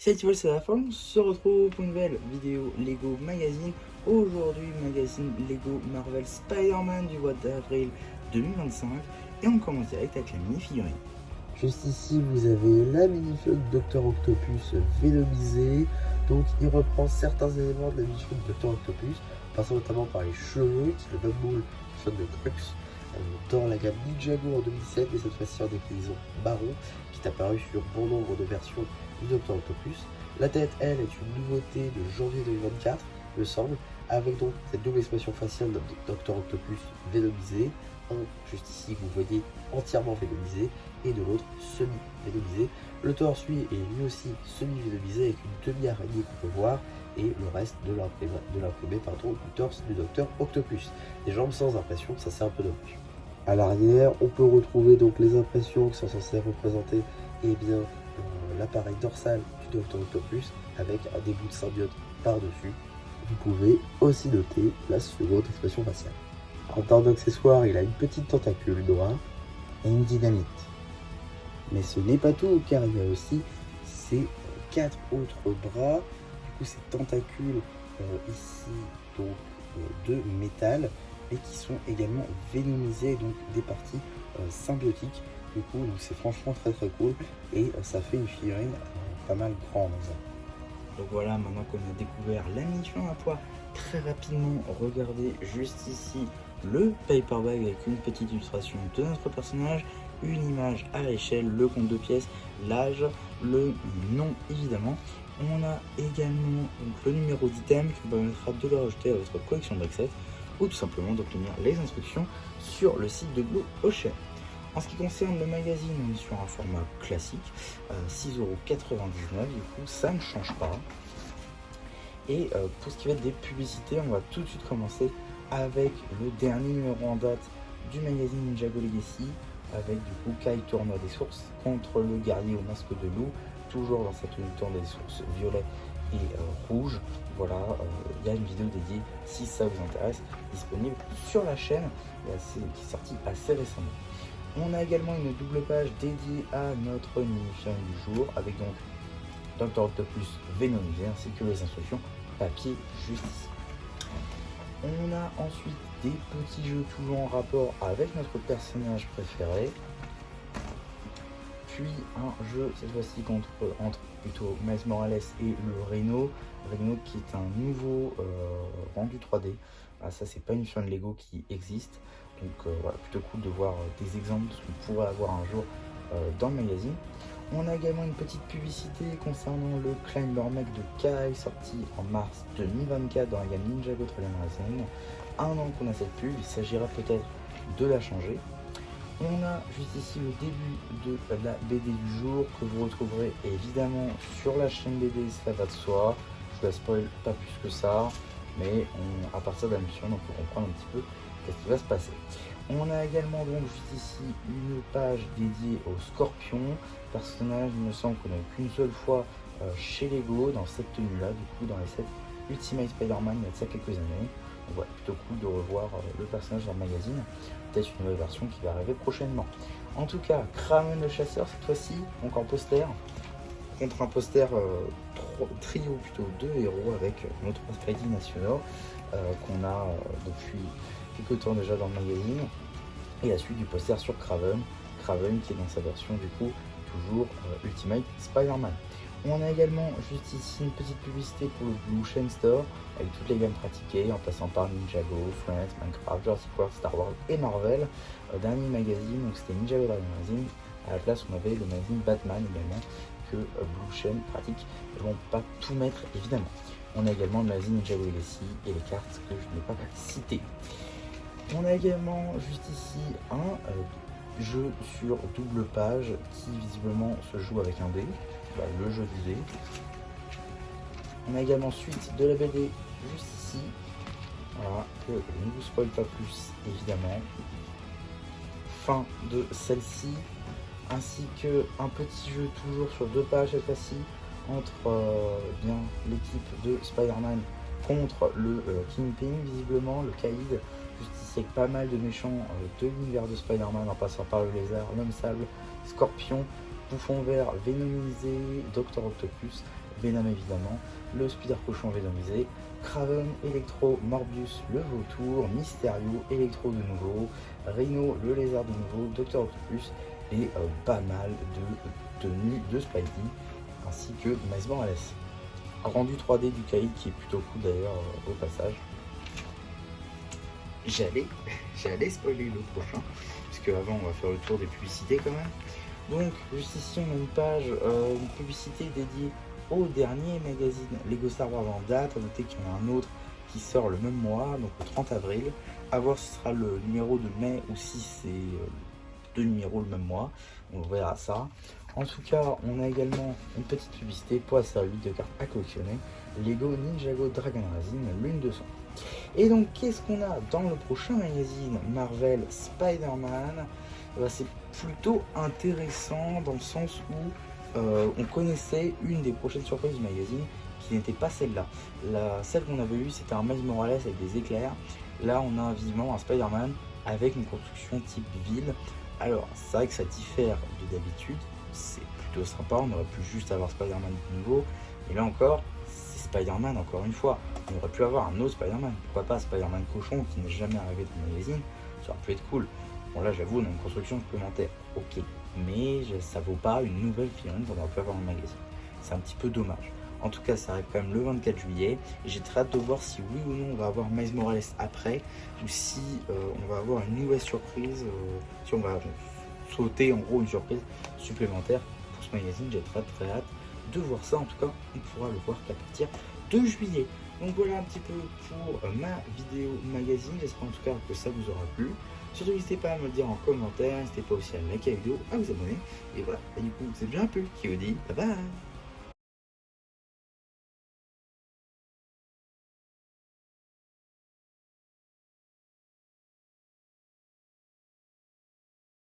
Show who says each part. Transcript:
Speaker 1: Salut tout le monde, c'est la forme, on se retrouve pour une nouvelle vidéo Lego Magazine. Aujourd'hui, magazine Lego Marvel Spider-Man du mois d'avril 2025. Et on commence direct avec la mini-figurine.
Speaker 2: Juste ici, vous avez la mini-figurine Dr Octopus vénomisée. Donc, il reprend certains éléments de la mini-figurine Dr Octopus, passant notamment par les cheveux, qui est le même moule de Crux, dans la gamme Ninjago en 2017, mais cette fois-ci en déclinaison marron, qui est apparu sur bon nombre de versions du Dr Octopus. La tête, elle, est une nouveauté de janvier 2024, me semble, avec donc cette double expression faciale de Dr Octopus vénomisé. Juste ici, vous voyez entièrement vénomisé, et de l'autre semi-vénomisé. Le torse, lui, est lui aussi semi-vénomisé avec une demi-araignée qu'on peut voir, et le reste de l'imprimé du torse du Dr Octopus. Des jambes sans impression, ça c'est un peu dommage. À l'arrière, on peut retrouver donc les impressions qui sont censées représenter l'appareil dorsal du Dr Octopus avec des bouts de symbiote par-dessus. Vous pouvez aussi noter la seconde expression faciale. En termes d'accessoires, il a une petite tentacule noire et une dynamite. Mais ce n'est pas tout, car il y a aussi ces 4 autres bras. Du coup, ces tentacules ici, donc de métal, et qui sont également vénomisés, donc des parties symbiotiques. Du coup, c'est franchement très très cool, et ça fait une figurine pas mal grande.
Speaker 1: Donc voilà, maintenant qu'on a découvert la mini-figurine à poids, très rapidement, regardez juste ici le paperback avec une petite illustration de notre personnage, une image à l'échelle, le compte de pièces, l'âge, le nom évidemment. On a également donc, le numéro d'item qui vous permettra de le rajouter à votre collection de set ou tout simplement d'obtenir les instructions sur le site de Blue Ocean. En ce qui concerne le magazine, on est sur un format classique, 6,99€, du coup ça ne change pas. Et pour ce qui va être des publicités, on va tout de suite commencer avec le dernier numéro en date du magazine Ninjago Legacy, avec du coup Kai tournoi des sources contre le guerrier au masque de loup, toujours dans cette tenue tournoi des sources violet et rouge. Voilà, il y a une vidéo dédiée si ça vous intéresse, disponible sur la chaîne, qui est sortie assez récemment. On a également une double page dédiée à notre mini-figurine du jour, avec donc Dr Octopus vénomisé ainsi que les instructions papier juste ici. On a ensuite des petits jeux toujours en rapport avec notre personnage préféré. Puis un jeu cette fois-ci entre plutôt Miles Morales et le Rhino. Rhino qui est un nouveau rendu 3D. Ah, ça c'est pas une figurine Lego qui existe. Donc voilà, plutôt cool de voir des exemples de ce qu'on pourrait avoir un jour dans le magazine. On a également une petite publicité concernant le Climber Mech de Kai, sorti en mars 2024 dans la gamme Ninjago Trading Racing. Un an qu'on a cette pub, il s'agira peut-être de la changer. On a juste ici le début de la BD du jour que vous retrouverez évidemment sur la chaîne BD, cela va de soi. Je ne la spoil pas plus que ça, mais à partir de la mission, on peut comprendre un petit peu ce qui va se passer. On a également donc juste ici une page dédiée au Scorpion, personnage il me semble qu'on n'a eu qu'une seule fois chez Lego dans cette tenue là, du coup dans les sets Ultimate Spider-Man il y a de ça quelques années. Donc voilà, plutôt cool de revoir le personnage dans le magazine, peut-être une nouvelle version qui va arriver prochainement. En tout cas, Kraven le chasseur cette fois-ci, donc en poster, contre un poster trio plutôt deux héros avec notre Spidey national qu'on a depuis quelques temps déjà dans le magazine, et la suite du poster sur Kraven qui est dans sa version du coup toujours Ultimate Spider-Man. On a également juste ici une petite publicité pour le Blue Ocean Store avec toutes les gammes pratiquées en passant par Ninjago, Friends, Minecraft, Jurassic World, Star Wars et Marvel. Dernier magazine, donc c'était Ninjago Magazine. À la place on avait le magazine Batman également que Blue Ocean pratique. Ils vont pas tout mettre évidemment. On a également le magazine Ninjago Legacy et les cartes que je n'ai pas citées. On a également juste ici un jeu sur double page qui visiblement se joue avec un dé, le jeu du dé. On a également suite de la BD juste ici, voilà, que je ne vous spoil pas plus évidemment. Fin de celle-ci, ainsi que un petit jeu toujours sur deux pages cette fois-ci entre l'équipe de Spider-Man contre le Kingpin visiblement, le Kaïd, juste ici avec pas mal de méchants de l'univers de Spider-Man en passant par le lézard, l'homme sable, Scorpion, Bouffon vert, Vénomisé, Dr Octopus, Venom évidemment, le Spider Cochon Venomisé, Kraven, Electro, Morbius, le Vautour, Mysterio, Electro de nouveau, Rhino, le Lézard de nouveau, Dr Octopus et pas mal de tenues de Spidey ainsi que Miles Morales. Rendu 3D du caïd qui est plutôt cool d'ailleurs au passage. J'allais spoiler le prochain, puisque avant on va faire le tour des publicités quand même. Donc juste ici on a une page, une publicité dédiée au dernier magazine Lego Star Wars en date. À noter qu'il y en a un autre qui sort le même mois, donc le 30 avril. À voir si ce sera le numéro de mai ou si c'est deux numéros le même mois. On verra ça. En tout cas, on a également une petite publicité pour la série 8 de cartes à collectionner. Lego Ninjago Dragon Racing Lune de sang. Et donc, qu'est-ce qu'on a dans le prochain magazine Marvel Spider-Man? C'est plutôt intéressant dans le sens où on connaissait une des prochaines surprises du magazine qui n'était pas celle-là. Celle qu'on avait eue, c'était un Miles Morales avec des éclairs. Là, on a visiblement un Spider-Man avec une construction type ville. Alors, c'est vrai que ça diffère de d'habitude. C'est plutôt sympa, on aurait pu juste avoir Spider-Man de nouveau. Mais là encore, c'est Spider-Man encore une fois. On aurait pu avoir un autre Spider-Man. Pourquoi pas Spider-Man cochon qui n'est jamais arrivé dans le magazine? Ça aurait pu être cool. Bon là j'avoue on a une construction supplémentaire, ok. Mais ça vaut pas une nouvelle figurine qu'on aurait pu avoir dans le magazine. C'est un petit peu dommage. En tout cas ça arrive quand même le 24 juillet. Et j'ai très hâte de voir si oui ou non on va avoir Miles Morales après. Ou si on va avoir une nouvelle surprise. Si on va sauter en gros une surprise supplémentaire pour ce magazine. J'ai très hâte de voir ça. En tout cas on pourra le voir qu'à partir de juillet. Donc voilà un petit peu pour ma vidéo magazine. J'espère en tout cas que ça vous aura plu. Surtout n'hésitez pas à me le dire en commentaire. N'hésitez pas aussi à liker la vidéo, à vous abonner. Et voilà, et du coup c'est bien un peu qui vous dit bye bye.